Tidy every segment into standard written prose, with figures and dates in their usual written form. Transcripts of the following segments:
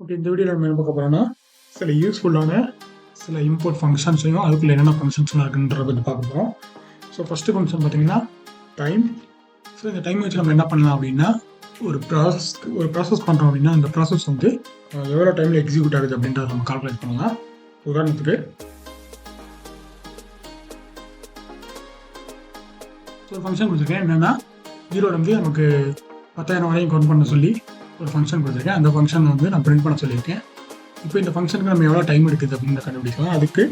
Okay, இந்த வீடியோவில் நம்ம என்ன பார்க்க போகிறோம்னா சில யூஸ்ஃபுல்லான சில இம்போர்ட் ஃபங்க்ஷன்ஸையும் அதுக்குள்ளே என்னென்ன ஃபங்க்ஷன்ஸ்லாம் இருக்குன்றத பற்றி பார்க்க போகிறோம். ஸோ ஃபஸ்ட்டு ஃபங்க்ஷன் பார்த்தீங்கன்னா டைம். ஸோ இந்த டைம் வச்சு நம்ம என்ன பண்ணலாம் அப்படின்னா ஒரு ப்ராசஸ் பண்ணுறோம் அப்படின்னா அந்த ப்ராசஸ் வந்து எவ்வளோ டைமில் எக்ஸிக்யூட் ஆகுது அப்படின்றத நம்ம கால்குலேட் பண்ணலாம். உதாரணத்துக்கு ஸோ ஃபங்க்ஷன் கொடுத்துருக்கேன். என்னென்னா 0லேருந்து நமக்கு 10,000 வரையும் கவுண்ட் பண்ண சொல்லி ஒரு ஃபங்க்ஷன் கொடுத்துருக்கேன். அந்த ஃபங்க்ஷன் வந்து நான் பிரிண்ட் பண்ண சொல்லியிருக்கேன். இப்போ இந்த ஃபங்க்ஷனுக்கு நம்ம எவ்வளோ டைம் எடுக்குது அப்படின்னு கண்டுபிடிக்கலாம். அதுக்கு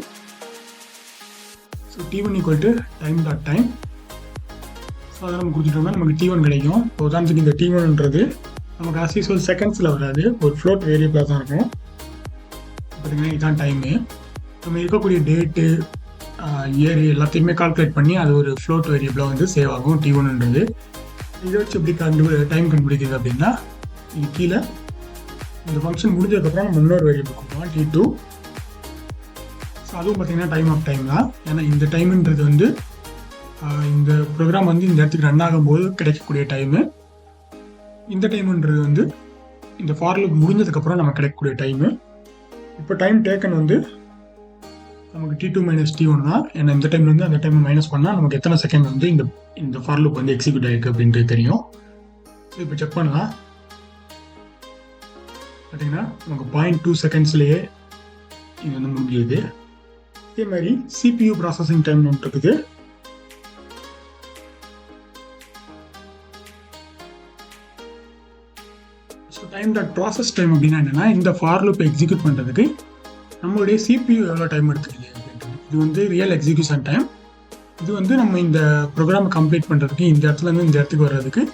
ஸோ T1 =time.time. ஸோ அதை நம்ம கொடுத்துட்டோம்னா நமக்கு T1 கிடைக்கும். இப்போ உதாரணத்துக்கு இந்த T1ன்றது நமக்கு ஆஸ் யூஸ்வல் செகண்ட்ஸில் வராது, ஒரு ஃப்ளோட் வேரியபிளாக தான் இருக்கும். பார்த்தீங்கன்னா இதுதான் டைமு. நம்ம இருக்கக்கூடிய டேட்டு இயர் எல்லாத்தையுமே கால்குலேட் பண்ணி அது ஒரு ஃப்ளோட் வேரியபிளாக வந்து சேவ் ஆகும் T1ன்றது. இதை வச்சு எப்படி டைம் கண்டுபிடிக்குது அப்படின்னா இது கீழே இந்த ஃபங்க்ஷன் முடிஞ்சதுக்கப்புறம் நம்ம இன்னொரு வேரியபிள் கொடுக்கலாம் T2. ஸோ அதுவும் பார்த்தீங்கன்னா டைம் ஆஃப் டைம் தான். ஏன்னா இந்த டைமுன்றது வந்து இந்த ப்ரோக்ராம் வந்து இந்த இடத்துக்கு ரன் ஆகும்போது கிடைக்கக்கூடிய டைமு. இந்த டைமுன்றது வந்து இந்த ஃபார் லூப் முடிஞ்சதுக்கப்புறம் நமக்கு கிடைக்கக்கூடிய டைமு. இப்போ டைம் டேக்கன் வந்து நமக்கு T2 - T1 தான். ஏன்னா இந்த டைம்லேருந்து அந்த டைம் மைனஸ் பண்ணால் நமக்கு எத்தனை செகண்ட் வந்து இந்த ஃபார் லூப் வந்து எக்ஸிக்யூட் ஆகிருக்கு அப்படின்றது தெரியும். ஸோ இப்போ செக் பண்ணலாம். பார்த்தீங்கன்னா நமக்கு 0.2 செகண்ட்ஸ்லேயே இது வந்து முடியுது. இதே மாதிரி CPU ப்ராசஸிங் டைம் ஒன்று இருக்குது. ஸோ ப்ராசஸ் டைம் அப்படின்னா என்னென்னா இந்த ஃபார் லூப் எக்ஸிக்யூட் பண்ணுறதுக்கு நம்மளுடைய CPU எவ்வளோ டைம் எடுத்துக்குது அப்படின்றது. இது வந்து ரியல் எக்ஸிக்யூஷன் டைம். இது வந்து நம்ம இந்த ப்ரோக்ராமை கம்ப்ளீட் பண்ணுறதுக்கு இந்த இடத்துலேருந்து இந்த இடத்துக்கு வர்றதுக்கு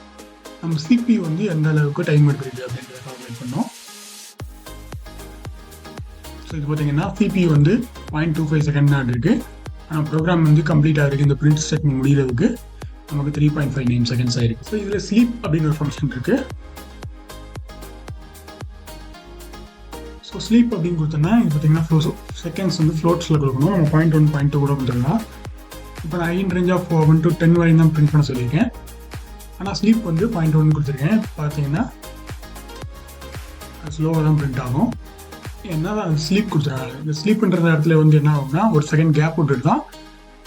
நம்ம CPU வந்து எந்த அளவுக்கு டைம் எடுக்குது அப்படின்றத கால்குலேட் பண்ணோம். ஸோ இது பார்த்தீங்கன்னா CPU வந்து 0.25 செகண்ட் தான் இருக்குது. ஆனால் ப்ரோக்ராம் வந்து கம்ப்ளீட் ஆகிருக்கு. இந்த பிரிண்ட் ஸ்டேட்மெண்ட் முடிகிறதுக்கு நமக்கு 3.59 செகண்ட்ஸ் ஆயிருக்கு. ஸோ இதில் ஸ்லீப் அப்படின்னு ஒரு ஃபங்க்ஷன் இருக்குது. ஸோ ஸ்லீப் அப்படின்னு கொடுத்தோன்னா இது பார்த்தீங்கன்னா செகண்ட்ஸ் வந்து ஃப்ளோட்ஸில் கொடுக்கணும். நம்ம 0.1 0.2 கூட கொடுத்துருக்கலாம். இப்போ நான் in range of 1 to 10 வரையும் தான் பிரிண்ட் பண்ண சொல்லியிருக்கேன். ஆனால் ஸ்லீப் வந்து 0.1 கொடுத்துருக்கேன். பார்த்தீங்கன்னா ஸ்லோவாக தான் பிரிண்ட் ஆகும். ஏன்னா ஸ்லீப் கொடுத்துருக்காங்க. இந்த ஸ்லீப்ன்ற இடத்துல வந்து என்ன ஆகும்னா ஒரு செகண்ட் கேப் விட்டுட்டு தான்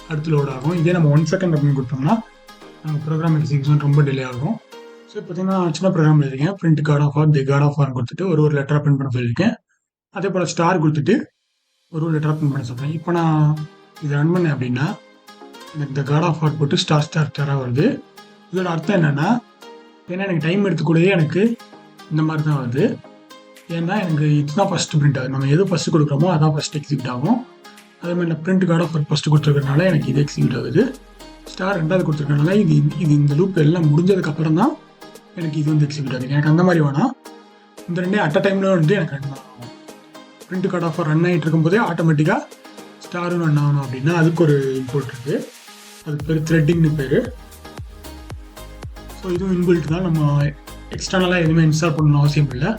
அடுத்து லோட் ஆகும். இதே நம்ம 1 செகண்ட் அப்படின்னு கொடுத்தோம்னா நம்ம ப்ரோக்ராம் எக்ஸிக்யூஷன் ரொம்ப டிலே ஆகும். ஸோ பார்த்தீங்கன்னா சின்ன ப்ரோக்ராம் எழுதிருக்கேன். Print card of R the card of R கொடுத்துட்டு ஒரு லெட்டராக பிரிண்ட் பண்ண சொல்லியிருக்கேன். அதே போல் ஸ்டார் கொடுத்துட்டு ஒரு லெட்டராக பிரிண்ட் பண்ண சொல்கிறேன். இப்போ நான் இதை ரன் பண்ணேன் அப்படின்னா இந்த கார்ட் ஆஃப் ஆர் போட்டு ஸ்டாராக வருது. இதோட அர்த்தம் என்னென்னா எனக்கு டைம் எடுத்துக்கூடயே எனக்கு இந்த மாதிரி தான் வருது. ஏன்னா எனக்கு இதுதான் ஃபஸ்ட்டு பிரிண்ட் ஆகுது. நம்ம எது ஃபஸ்ட்டு கொடுக்குறோமோ அதான் ஃபஸ்ட்டு எக்ஸிக்யூட் ஆகும். அதே மாதிரி நான் print card of R first கொடுத்துருக்கறனால எனக்கு இது எக்ஸிக்யூட் ஆகுது. ஸ்டார் 2வது கொடுத்துருக்கனால இது இந்த லூப் எல்லாம் முடிஞ்சதுக்கப்புறம் தான் எனக்கு இது வந்து எக்ஸிக்யூட் ஆகுது. எனக்கு அந்த மாதிரி வேணாம். இந்த ரெண்டே அட் டைமில் வந்து எனக்கு ரன் ஆகும். Print card of or run ஆகிட்டு இருக்கும்போதே ஆட்டோமேட்டிக்காக ஸ்டாரும் ரன் ஆகணும் அப்படின்னா அதுக்கு ஒரு இம்போர்ட் இருக்குது. அதுக்கு பேர் த்ரெட்டிங்னு பேர். ஸோ இதுவும் இன்பில்ட் தான். நம்ம எக்ஸ்டர்னலாக எதுவுமே இன்ஸ்டால் பண்ணணும் அவசியம் இல்லை.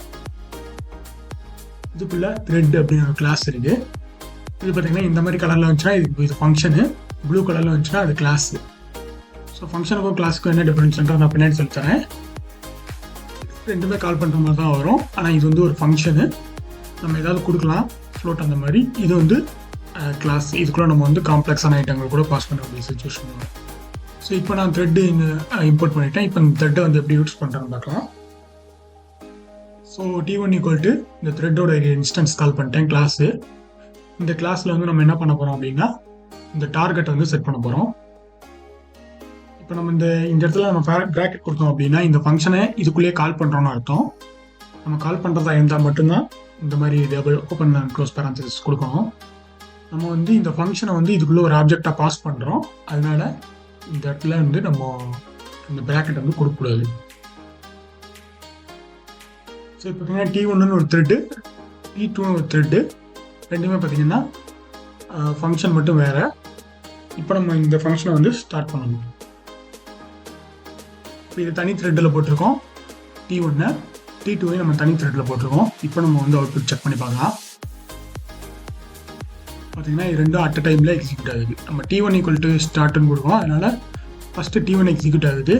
இதுக்குள்ள த்ரெட் அப்படின்னு ஒரு கிளாஸ் இருக்குது. இது பார்த்தீங்கன்னா இந்த மாதிரி கலரில் வந்துச்சுன்னா இது ஃபங்க்ஷனு, ப்ளூ கலரில் வந்துச்சுன்னா அது கிளாஸு. ஸோ ஃபங்க்ஷனுக்கும் கிளாஸுக்கும் என்ன டிஃப்ரென்ஸ்ன்றதை நான் பின்னாடி சொல்லித்தரேன். ரெண்டுமே கால் பண்ணுற மாதிரி தான் வரும். ஆனால் இது வந்து ஒரு ஃபங்க்ஷனு. நம்ம ஏதாவது கொடுக்கலாம் ஃப்ளோட் அந்த மாதிரி. இது வந்து கிளாஸ். இதுக்குள்ள நம்ம வந்து காம்ப்ளெக்ஸான ஐட்டங்கள் கூட பாஸ் பண்ண வேண்டிய சிச்சுவேஷன் வரும். ஸோ இப்போ நான் த்ரெட்டு இம்போர்ட் பண்ணிட்டேன். இப்போ இந்த த்ரெட்டை வந்து எப்படி யூஸ் பண்ணுறேன்னு பார்க்கலாம். ஸோ T1 இந்த த்ரெட்டோட இன்ஸ்டன்ஸ் கால் பண்ணிட்டேன் கிளாஸு. இந்த கிளாஸில் வந்து நம்ம என்ன பண்ண போகிறோம் அப்படின்னா இந்த டார்கெட்டை வந்து செட் பண்ண போகிறோம். இப்போ நம்ம இந்த இடத்துல நம்ம ப்ராக்கெட் கொடுத்தோம் அப்படின்னா இந்த ஃபங்க்ஷனை இதுக்குள்ளேயே கால் பண்ணுறோன்னு அர்த்தம். நம்ம கால் பண்ணுறதா இருந்தால் மட்டும்தான் இந்த மாதிரி டேபிள் ஓப்பன் அண்ட் க்ளோஸ் பேரன்தசிஸ் கொடுக்கணும். நம்ம வந்து இந்த ஃபங்க்ஷனை வந்து இதுக்குள்ளே ஒரு ஆப்ஜெக்டாக பாஸ் பண்ணுறோம். அதனால இந்த இடத்துல வந்து நம்ம இந்த ப்ராக்கெட் வந்து கொடுக்கக்கூடாது. ஸோ இப்போ பார்த்தீங்கன்னா T1 ஒரு த்ரெட்டு, T2 ஒரு த்ரெட்டு. ரெண்டுமே பார்த்தீங்கன்னா ஃபங்க்ஷன் மட்டும் வேறு. இப்போ நம்ம இந்த ஃபங்க்ஷனை வந்து ஸ்டார்ட் பண்ணணும். இப்போ இது தனி த்ரெட்டில் போட்டிருக்கோம் T1, T2 நம்ம தனி த்ரெட்டில் போட்டிருக்கோம். இப்போ நம்ம வந்து அவுட்புட் செக் பண்ணி பார்க்கலாம். பார்த்தீங்கன்னா இது ரெண்டும் அட் டைமில் எக்ஸிக்யூட் ஆகுது. நம்ம T1 ஸ்டார்ட்னு கொடுக்கோம். அதனால் ஃபஸ்ட்டு T1 எக்ஸிக்யூட் ஆகுது.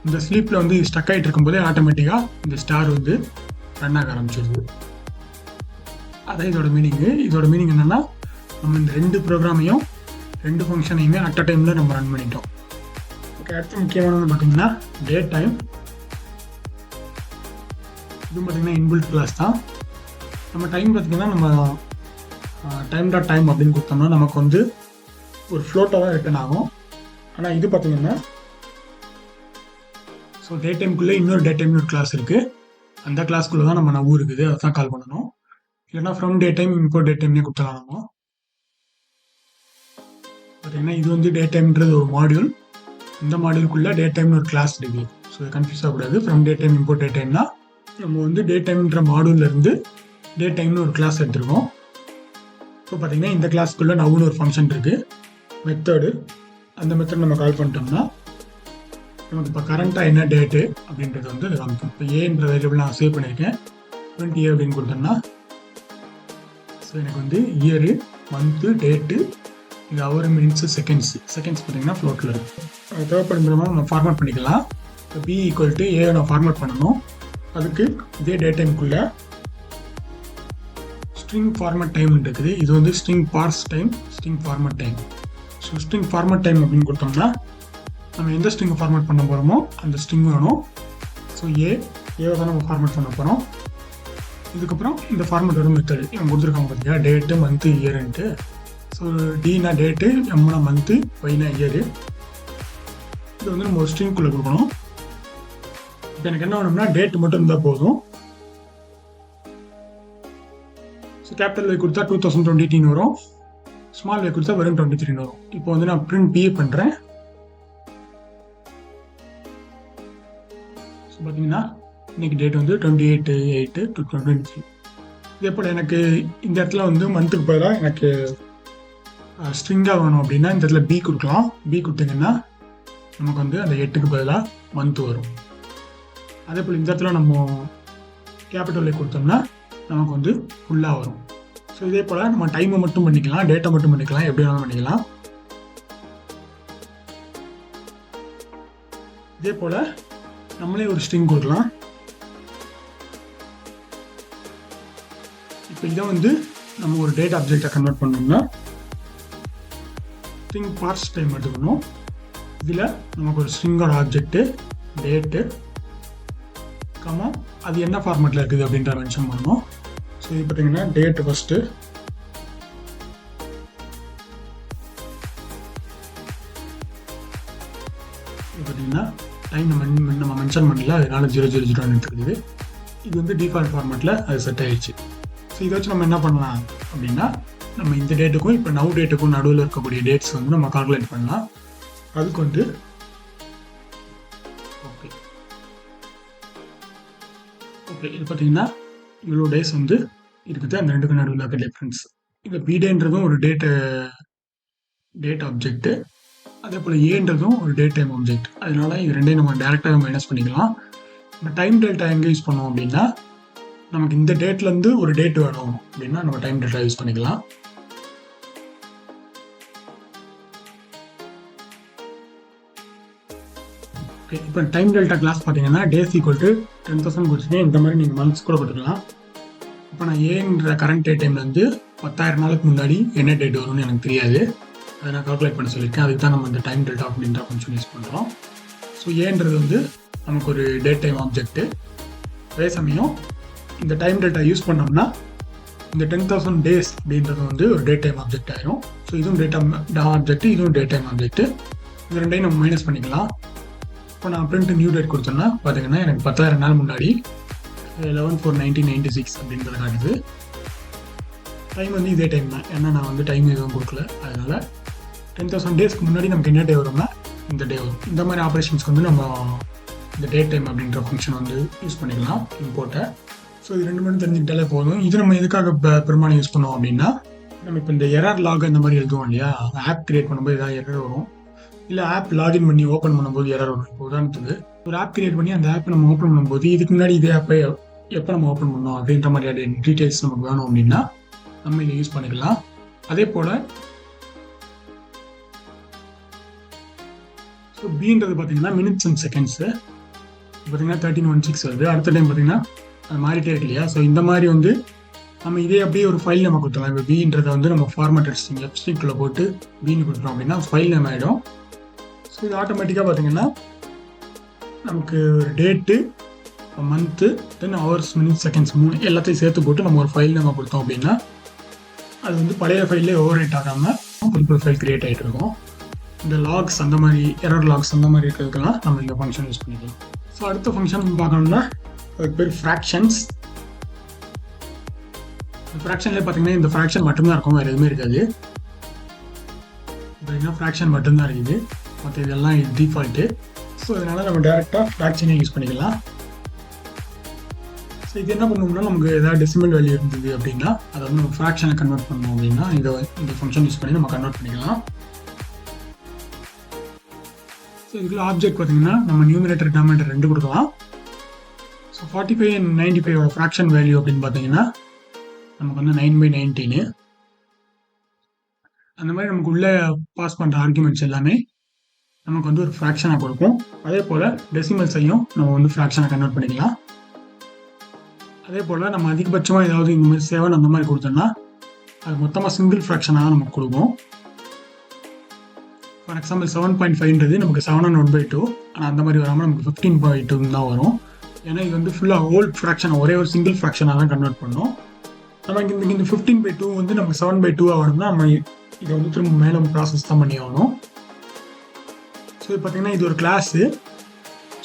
இந்த ஸ்லீப்பில் வந்து ஸ்டக் ஆகிட்டு இருக்கும்போதே ஆட்டோமேட்டிக்காக இந்த ஸ்டார் வந்து ரன் ஆக ஆரம்பிச்சிடுது. அதான் இதோட மீனிங் என்னென்னா நம்ம இந்த 2 ப்ரோக்ராமையும் 2 ஃபங்க்ஷனையுமே அட் அ டைமில் நம்ம ரன் பண்ணிட்டோம். ஓகே, அடுத்து முக்கியமானது பார்த்தீங்கன்னா டேட் டைம். இதுவும் பார்த்தீங்கன்னா இன்பில்ட் கிளாஸ் தான். நம்ம டைம் பார்த்தீங்கன்னா நம்ம டைம் அப்படின்னு கொடுத்தோம்னா நமக்கு வந்து ஒரு ஃப்ளோட்டாக தான் ரிட்டர்ன் ஆகும். ஆனால் இது பார்த்தீங்கன்னா ஸோ டேட் டைமுக்குள்ளே இன்னொரு டேட் டைம்னு ஒரு கிளாஸ் இருக்குது. அந்த கிளாஸ்க்குள்ளே தான் நம்ம நவ் இருக்குது, அதை தான் கால் பண்ணணும். இல்லைன்னா from date time import date டைம்னே கொடுத்துலாம். நம்ம பார்த்தீங்கன்னா இது வந்து டேட் டைம்ன்றது ஒரு மாடியூல். இந்த மாடியூலுக்குள்ளே டேட் டைம்னு ஒரு கிளாஸ் இருக்குது. ஸோ கன்ஃபியூஸ் ஆகக்கூடாது. From date time import date டைம்னா நம்ம வந்து டேட் டைம்ன்ற மாடியூல்லேருந்து டேட் டைம்னு ஒரு கிளாஸ் எடுத்துருக்கோம். இப்போ பார்த்தீங்கன்னா இந்த கிளாஸ்க்குள்ளே நவ்னு ஒரு ஃபங்க்ஷன் இருக்குது, மெத்தடு. அந்த மெத்தட் நம்ம கால் பண்ணிட்டோம்னா நமக்கு இப்போ கரண்ட்டாக என்ன டேட்டு அப்படின்றது வந்து அது காமிக்கும். இப்போ ஏன்ற வேரியபிள் நான் சேவ் பண்ணியிருக்கேன். 20 அப்படின்னு கொடுத்தோம்னா ஸோ எனக்கு வந்து இயரு, மந்த்து, டேட்டு, இது ஹவர், மினிட்ஸு, செகண்ட்ஸ் பார்த்தீங்கன்னா ஃப்ளோட்டில் இருக்குது. அது தேவைப்படும் மூலமாக நம்ம ஃபார்மேட் பண்ணிக்கலாம். இப்போ பி ஈக்குவல் டு ஏ நான் ஃபார்மேட் பண்ணணும். அதுக்கு இதே டேட் டைமுக்குள்ளே ஸ்ட்ரிங் ஃபார்மேட் டைம் இருக்குது. இது வந்து string parse time, string format time. So string format time அப்படின்னு கொடுத்தோம்னா நம்ம எந்த ஸ்ட்ரிங் ஃபார்மேட் பண்ண போகிறோமோ அந்த ஸ்ட்ரிங் வேணும். ஸோ ஏவை தான் நம்ம ஃபார்மேட் பண்ண போகிறோம். இதுக்கப்புறம் இந்த ஃபார்மேட் வரும் மெத்தடு இவங்க கொடுத்துருக்காங்க பார்த்தியா, டேட்டு, மந்த்து, இயருன்ட்டு. ஸோ டினா டேட்டு, எம்னா மந்த்து, ஒய்னா இயரு. இது வந்து நம்ம ஒரு ஸ்ட்ரிங்குள்ளே கொடுக்கணும். இப்போ எனக்கு என்ன வேணும்னா டேட்டு மட்டும் இருந்தால் போதும். ஸோ கேபிட்டல் வை கொடுத்தா 2023 வரும், ஸ்மால் வை கொடுத்தா வெறும் 23 வரும். இப்போ வந்து நான் பிரிண்ட் பிஏ பண்ணுறேன். ஸோ பார்த்தீங்கன்னா இன்னைக்கு டேட் வந்து 28/8/2023. இதே போல் எனக்கு இந்த இடத்துல வந்து மந்த்துக்கு பதிலாக எனக்கு ஸ்ட்ரிங்காக வேணும் அப்படின்னா இந்த இடத்துல பி கொடுக்கலாம். பி கொடுத்தீங்கன்னா நமக்கு வந்து அந்த 8க்கு பதிலாக மந்த்து வரும். அதே போல் இந்த இடத்துல நம்ம கேபிட்டல் கொடுத்தோம்னா நமக்கு வந்து ஃபுல்லாக வரும். ஸோ இதே போல் நம்ம டைமை மட்டும் பண்ணிக்கலாம், டேட்டை மட்டும் பண்ணிக்கலாம், எப்படி வேணாலும் பண்ணிக்கலாம். இதே போல் நம்மளே ஒரு ஸ்ட்ரிங் கொடுக்கலாம். இப்போ இதை வந்து நம்ம ஒரு டேட்டா ஆப்ஜெக்டை கன்வெர்ட் பண்ணோம்னா ஸ்ட்ரிங் பார்ஸ் டைம் எடுத்துக்கணும். இதில் நமக்கு ஒரு ஸ்ட்ரிங்கோட ஆப்ஜெக்ட்டு டேட்டு கமா அது என்ன ஃபார்மேட்டில் இருக்குது அப்படின்ற மென்ஷன் பண்ணணும். ஸோ இது பார்த்தீங்கன்னா டேட்டு ஃபஸ்ட்டு, இது பார்த்தீங்கன்னா டைம் நம்ம மென்ஷன் பண்ணல, அதனால 000 எடுத்துக்குது. இது வந்து டிஃபால்ட் ஃபார்மேட்டில் அது செட் ஆயிடுச்சு. ஸோ இதை வச்சு நம்ம என்ன பண்ணலாம் அப்படின்னா நம்ம இந்த டேட்டுக்கும் இப்போ நவ் டேட்டுக்கும் நடுவில் இருக்கக்கூடிய டேட்ஸ் வந்து நம்ம கால்குலேட் பண்ணலாம். அதுக்கு வந்து ஓகே இது பார்த்தீங்கன்னா இவ்வளோ டேஸ் வந்து இருக்குது, அந்த ரெண்டுக்கும் நடுவில் இருக்க டிஃப்ரென்ஸ். இந்த பிடேன்றதும் ஒரு டேட் ஆப்ஜெக்ட்டு, அதே போல் ஏன்றதும் ஒரு டேட் டைம் ஆப்ஜெக்ட். அதனால இது ரெண்டையும் நம்ம டேரெக்டாக மைனஸ் பண்ணிக்கலாம். நம்ம டைம் டெல்டா எங்கே யூஸ் பண்ணுவோம் அப்படின்னா நமக்கு இந்த டேட்லேருந்து ஒரு டேட் வேணும் அப்படின்னா நம்ம டைம் டெல்டா யூஸ் பண்ணிக்கலாம். ஓகே இப்போ டைம் டெல்டா கிளாஸ் பார்த்தீங்கன்னா டேஸ் ஈக்குவல் டு 10,000 கொடுத்துருக்கேன். இந்த மாதிரி நீங்கள் மந்த்ஸ் கூட கொடுத்துக்கலாம். இப்போ நான் ஏன்ற கரண்ட் டேட் டைமில் வந்து 10,000 நாளுக்கு முன்னாடி என்ன டேட் வரும்னு எனக்கு தெரியாது, அதை நான் கால்குலேட் பண்ண சொல்லியிருக்கேன். அதுக்கு தான் நம்ம இந்த டைம் டெல்டா அப்படின்ற ஃபங்க்ஷன் யூஸ் பண்ணுறோம். ஸோ ஏன்றது வந்து நமக்கு ஒரு டேட் டைம் ஆப்ஜெக்ட்டு. அதே சமயம் இந்த டைம் டெல்டா யூஸ் பண்ணோம்னா இந்த 10,000 டேஸ் அப்படின்றது வந்து ஒரு டேட் டைம் ஆப்ஜெக்ட் ஆயிரும். ஸோ இதுவும் டேட்டா ஆப்ஜெக்ட், இதுவும் டேட் டைம் ஆப்ஜெக்ட். இது ரெண்டையும் நம்ம மைனஸ் பண்ணிக்கலாம். இப்போ நான் பிரிண்ட் நியூ டேட் கொடுத்தோன்னா பார்த்தீங்கன்னா எனக்கு 10,000 நாள் முன்னாடி 11/4/1996 அப்படின்றத காட்டுது. டைம் வந்து இதே டைம் தான், ஏன்னா நான் வந்து டைம் எதுவும் கொடுக்கல. அதனால் 10,000 டேஸ்க்கு முன்னாடி நமக்கு என்ன டே வரும்னா இந்த டே வரும். இந்த மாதிரி ஆப்ரேஷன்ஸ்க்கு வந்து நம்ம இந்த டேட் டைம் அப்படின்ற ஃபங்க்ஷன் வந்து யூஸ் பண்ணிக்கலாம் இம்போர்ட்டை. ஸோ இது ரெண்டு மட்டும் தெரிஞ்சுக்கிட்டாலே போதும். இது நம்ம எதுக்காக பெரும்பாலும் யூஸ் பண்ணுவோம் அப்படின்னா நம்ம இப்போ இந்த எரர் லாக் இந்த மாதிரி எழுதுவோம் இல்லையா, ஆப் கிரியேட் பண்ணும்போது ஏதாவது எரர் வரும், இல்லை ஆப் லாகின் பண்ணி ஓப்பன் பண்ணும்போது எரர் வரும். இப்போ உதாரணத்துக்கு ஒரு ஆப் கிரியேட் பண்ணி அந்த ஆப்பை நம்ம ஓப்பன் பண்ணும்போது இதுக்கு முன்னாடி இதே ஆப்பை எப்போ நம்ம ஓப்பன் பண்ணோம் அப்படின்ற மாதிரியான டீட்டெயில்ஸ் நமக்கு வேணும் அப்படின்னா நம்ம இதை யூஸ் பண்ணிக்கலாம். அதே போல் ஸோ பின்றது பார்த்தீங்கன்னா மினிட்ஸ் அண்ட் செகண்ட்ஸு பார்த்தீங்கன்னா 13:16 வருது. அடுத்த டைம் பார்த்தீங்கன்னா அது மாறிட்டே இருக்கு இல்லையா. ஸோ இந்த மாதிரி வந்து நம்ம இதே அப்படியே ஒரு ஃபைல் நேம் கொடுத்துடலாம். இப்போ பின்றதை வந்து நம்ம ஃபார்மேட்டட் ஸ்ட்ரிங் எஃப்ஸ்ட்ரிங்கில் போட்டு பின்னு கொடுத்துட்டோம் அப்படின்னா ஃபைல் நேம் ஆகிடும். ஸோ இது ஆட்டோமேட்டிக்காக பார்த்தீங்கன்னா நமக்கு ஒரு டேட்டு, மந்த்து, தென் ஹவர்ஸ், மினிட்ஸ், செகண்ட்ஸ் 3 எல்லாத்தையும் சேர்த்து போட்டு நம்ம ஒரு ஃபைல் நேம் கொடுத்தோம் அப்படின்னா அது வந்து பழைய ஃபைல்லே ஓவர் ரைட் ஆகாமல் புது ஃபைல் கிரியேட் ஆகிட்டு இருக்கும். இந்த லாக்ஸ் அந்த மாதிரி எரர் லாக்ஸ் அந்த மாதிரி இருக்கிறதுக்கெல்லாம் நம்ம இந்த ஃபங்க்ஷன் யூஸ் பண்ணிக்கலாம். ஸோ அடுத்த ஃபங்க்ஷன் பார்க்கணும்னா அதுக்கு பேர் ஃப்ராக்ஷன்ஸ். இந்த ஃப்ராக்ஷன்லேயே பார்த்தீங்கன்னா இந்த ஃப்ராக்ஷன் மட்டும்தான் இருக்கும், வேறு எதுவுமே இருக்காது. பார்த்தீங்கன்னா ஃப்ராக்ஷன் மட்டும்தான் இருக்குது, மற்ற இதெல்லாம் டிஃபால்ட்டு. ஸோ அதனால் நம்ம டேரெக்டாக ஃப்ராக்ஷனே யூஸ் பண்ணிக்கலாம். ஸோ இது என்ன பண்ணணும்னா நமக்கு ஏதாவது டெசிமல் வேல்யூ இருந்தது அப்படின்னா அதை வந்து நம்ம ஃப்ராக்ஷனை கன்வெர்ட் பண்ணோம் அப்படின்னா இந்த ஃபங்க்ஷன் யூஸ் பண்ணி நம்ம கன்வெர்ட் பண்ணிக்கலாம். ஸோ இதுக்குள்ள ஆப்ஜெக்ட் பார்த்தீங்கன்னா நம்ம நியூமரேட்டர் டினாமினேட்டர் 2 கொடுக்கலாம். ஸோ 45 and 95 ஃப்ராக்ஷன் வேல்யூ அப்படின்னு பார்த்தீங்கன்னா நமக்கு வந்து 9/19. அந்த மாதிரி நமக்கு உள்ளே பாஸ் பண்ணுற ஆர்குமெண்ட்ஸ் எல்லாமே நமக்கு வந்து ஒரு ஃப்ராக்ஷனாக கொடுக்கும். அதே போல் டெசிமல்ஸையும் நம்ம வந்து ஃப்ராக்ஷனாக கன்வெர்ட் பண்ணிக்கலாம். அதே போல் நம்ம அதிகபட்சமாக ஏதாவது இந்த மாதிரி 7 அந்த மாதிரி கொடுத்தோம்னா அது மொத்தமாக சிங்கிள் ஃப்ராக்ஷனாக நமக்கு கொடுக்கும். ஃபார் எக்ஸாம்பிள் 7.5ன்றது நமக்கு 7/1/2, ஆனால் அந்த மாதிரி வராமல் நமக்கு 15/2 தான் வரும். ஏன்னா இது வந்து ஃபுல்லாக ஹோல் ஃப்ராக்ஷன் ஒரே ஒரு சிங்கிள் ஃப்ராக்ஷனாக தான் கன்வெர்ட் பண்ணோம். நம்ம இந்த 15/2 வந்து நமக்கு 7/2 ஆகணும்னா நம்ம இதை வந்து திரும்ப மேலே ப்ராசஸ் தான் பண்ணி ஆகணும். ஸோ இது பார்த்தீங்கன்னா இது ஒரு கிளாஸு.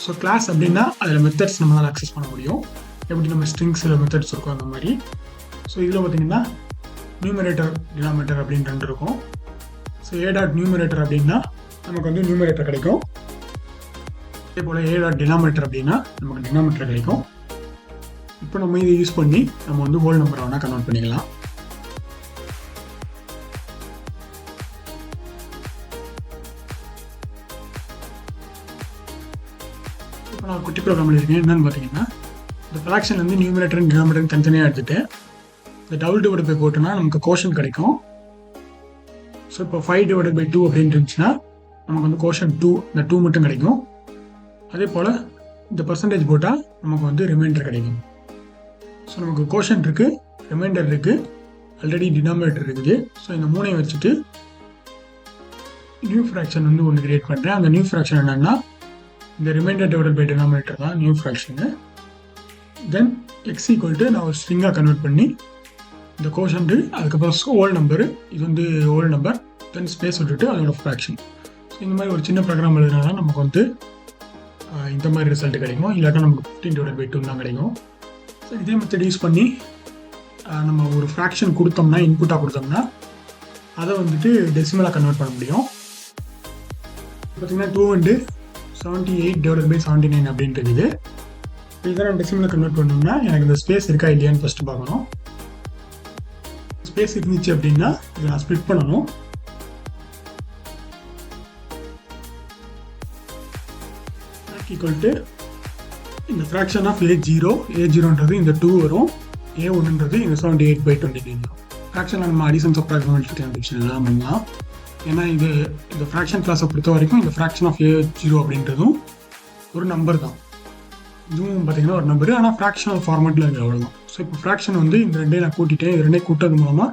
ஸோ கிளாஸ் அப்படின்னா அதில் மெத்தட்ஸ் நம்மளால் அக்சஸ் பண்ண முடியும். எப்படி நம்ம ஸ்ட்ரிங்ஸில் மெத்தட்ஸ் இருக்கும் அந்த மாதிரி. ஸோ இதில் பார்த்தீங்கன்னா நியூமரேட்டர் டினாமினேட்டர் அப்படின்னு 2 இருக்கும். ஸோ a.numerator அப்படின்னா நமக்கு வந்து நியூமரேட்டர் கிடைக்கும். அதே போல் a.denominator அப்படின்னா நமக்கு டினாமினேட்டர் கிடைக்கும். இப்போ நம்ம இதை யூஸ் பண்ணி நம்ம வந்து ஹோல் நம்பரை வேணால் கன்வெர்ட் பண்ணிக்கலாம். இப்போ நான் குட்டி ப்ரோக்ராம் இருக்கேன். என்னன்னு பார்த்தீங்கன்னா இந்த ஃப்ராக்ஷன் வந்து நியூமரேட்டர் அண்ட் டினாமினேட்டர் தனித்தனியாக எடுத்துகிட்டு இந்த டபுள் போட்டோன்னா நமக்கு கோஷன் கிடைக்கும். ஸோ இப்போ 5/2 அப்படின்னு இருந்துச்சுன்னா நமக்கு வந்து கோஷன் 2, இந்த 2 மட்டும் கிடைக்கும். அதே போல் இந்த பர்சன்டேஜ் போட்டால் நமக்கு வந்து ரிமைண்டர் கிடைக்கும். ஸோ நமக்கு கோஷன் இருக்குது, ரிமைண்டர் இருக்குது, ஆல்ரெடி டினாமினேட்டர் இருக்குது. ஸோ இந்த 3ஐயும் வச்சுட்டு நியூ ஃப்ராக்ஷன் வந்து ஒன்று கிரியேட் பண்ணுறேன். அந்த நியூ ஃப்ராக்ஷன் என்னென்னா இந்த ரிமைண்டர் டிவைடட் பை டினாமினேட்டர் தான் நியூ ஃப்ராக்ஷனு. தென் x = நான் ஒரு ஸ்ட்ரிங்காக கன்வெர்ட் பண்ணி இந்த கோஷன்ட்டு அதுக்கப்புறம் ஹோல் நம்பரு, இது வந்து ஹோல் நம்பர், தென் ஸ்பேஸ் விட்டுட்டு அதோட ஃப்ராக்ஷன். ஸோ இந்த மாதிரி ஒரு சின்ன ப்ரோக்ராம் எழுதுனா நமக்கு வந்து இந்த மாதிரி ரிசல்ட் கிடைக்கும். இல்லாட்டா நமக்கு 15/2 தான் கிடைக்கும். ஸோ இதே மெத்தட் யூஸ் பண்ணி நம்ம ஒரு ஃப்ராக்ஷன் கொடுத்தோம்னா, இன்புட்டாக கொடுத்தோம்னா அதை வந்துட்டு டெசிமலாக கன்வெர்ட் பண்ண முடியும். பார்த்திங்கன்னா 2/78/79 அப்படின்ட்டு இருக்குது. இதுதான் நான் டெசிமலாக கன்வெர்ட் பண்ணோம்னா எனக்கு இந்த ஸ்பேஸ் இருக்கா இல்லையான்னு ஃபஸ்ட்டு பார்க்கணும். ஸ்பேஸ் இருந்துச்சு அப்படின்னா இதை நான் ஸ்ப்ளிட் பண்ணணும். ஈக்குவல் டு இந்த ஃப்ராக்ஷன் ஆஃப் a0ன்றது இந்த 2 வரும், a1ன்றது இந்த 78/29 வரும். ஃப்ராக்ஷனில் நம்ம அடிஷன் சப்ட்ராக்ஷன் கண்டிஷன் எல்லாம் பண்ணலாம். ஏன்னா இந்த ஃப்ராக்ஷன் கிளாஸை பொறுத்த வரைக்கும் இந்த ஃப்ராக்ஷன் ஆஃப் a0 அப்படின்றதும் ஒரு நம்பர் தான். இதுவும் பார்த்தீங்கன்னா ஒரு நம்பரு, ஆனால் ஃப்ராக்ஷனல் ஃபார்மேட்டில் இருக்குது, அவ்வளோதான். ஸோ இப்போ ஃப்ராக்ஷன் வந்து இந்த ரெண்டையும் நான் கூட்டிட்டேன். இது ரெண்டையும் கூட்டது மூலமாக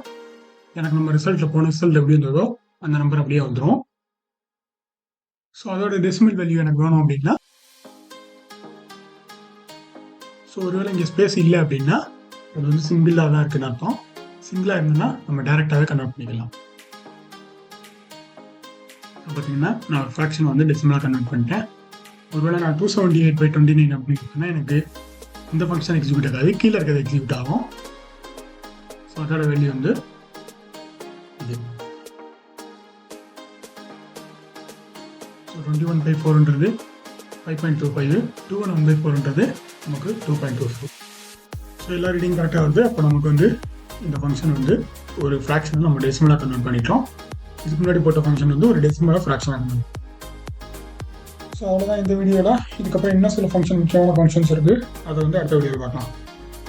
எனக்கு நம்ம ரிசல்ட்டில் போன ரிசல்ட் எப்படி இருந்ததோ அந்த நம்பர் அப்படியே வந்துடும். ஸோ அதோட டெசிமல் வேல்யூ எனக்கு வேணும் அப்படின்னா, ஸோ ஒருவேளை இங்கே ஸ்பேஸ் இல்லை அப்படின்னா அது வந்து சிங்கிளாக தான் இருக்குன்னு அர்த்தம். சிங்கிளாக இருந்ததுன்னா நம்ம டேரெக்டாகவே கன்வெர்ட் பண்ணிக்கலாம். பார்த்தீங்கன்னா நான் ஒரு ஃப்ராக்ஷன் வந்து டெசிமலாக கன்வெர்ட் பண்ணிட்டேன். ஒருவேளை நான் 278/29 அப்படி இருக்குன்னா எனக்கு இந்த ஃபங்க்ஷன் எக்ஸிக்யூட் ஆகாது, கீழே இருக்கிறது எக்ஸிக்யூட் ஆகும். ஸோ அதோட வேல்யூ வந்து இது. ஸோ 21/4ன்றது 5.25, 211/4ன்றது நமக்கு 2.24. ஸோ எல்லா ரீடிங் கரெக்டாக வருது. அப்போ நமக்கு வந்து இந்த ஃபங்க்ஷன் வந்து ஒரு ஃப்ராக்ஷனை நம்ம டெசிமலாக கன்வெர்ட் பண்ணிட்டோம். இதுக்கு முன்னாடி போட்ட ஃபங்க்ஷன் வந்து ஒரு டெசிமலாக ஃப்ராக்ஷனாக கன்வெர்ட். ஸோ அவ்வளோதான் இந்த வீடியோவில். இதுக்கப்புறம் இன்னும் சில முக்கியமான ஃபங்க்ஷன்ஸ் இருக்குது, அதை வந்து அடுத்த வீடியோவில் பார்க்கலாம்.